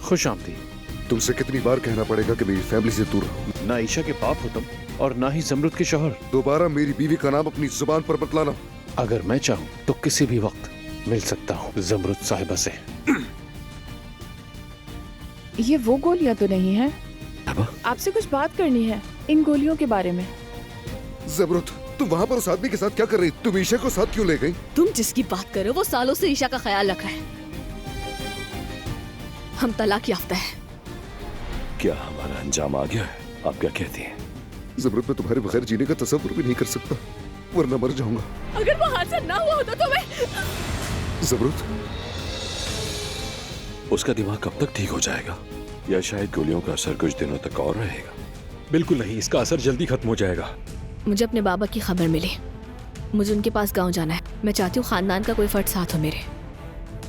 खुश आमदीद। तुमसे कितनी बार कहना पड़ेगा कि मेरी फैमिली से दूर रहो। ना ईशा के बाप हो तुम और ना ही जमरुद के शौहर। दोबारा मेरी बीवी का नाम अपनी जुबान पर मत लाना। अगर मैं चाहूँ तो किसी भी वक्त मिल सकता हूँ जमरुद साहिबा से। ये वो गोलियां तो नहीं है? आपसे कुछ बात करनी है इन गोलियों के बारे में। जमरुद, तुम वहाँ पर उस आदमी के साथ क्या कर रही? तुम ईशा को साथ क्यों ले गई? तुम जिसकी बात कर रहे हो वो सालों से ईशा का ख्याल रख रहा है। हम तलाक याफ्ता है। क्या हमारा अंजाम आ गया है? आप क्या कहती हैं? जमरुद, मैं तुम्हारे बगैर जीने का तस्वुर भी नहीं कर सकता, वरना मर जाऊंगा। अगर वो हादसा ना हुआ होता तो मैं। जमरुद, उसका दिमाग कब तक ठीक हो जाएगा? या शायद गोलियों का असर कुछ दिनों तक और रहेगा? बिल्कुल नहीं, इसका असर जल्दी खत्म हो जाएगा। मुझे अपने बाबा की खबर मिली। मुझे उनके पास गांव जाना है। मैं चाहती हूँ खानदान का कोई फर्द साथ हो मेरे।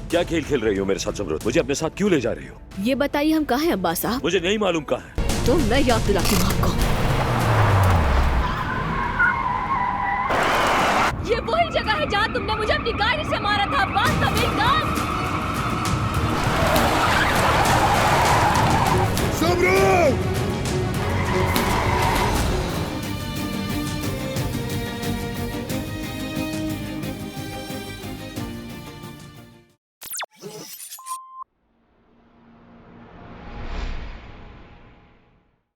क्या खेल खेल रही हो मेरे साथ जमरुद? मुझे अपने साथ क्यों ले जा रही हो? ये बताइए हम कहाँ हैं अब्बास साहब? मुझे नहीं मालूम कहाँ है। तो मैं याद दिलाती हूँ आपको। ये वही जगह है जहाँ तुमने मुझे अपनी गाड़ी से मारा था अब्बास, मेरी गाड़ी।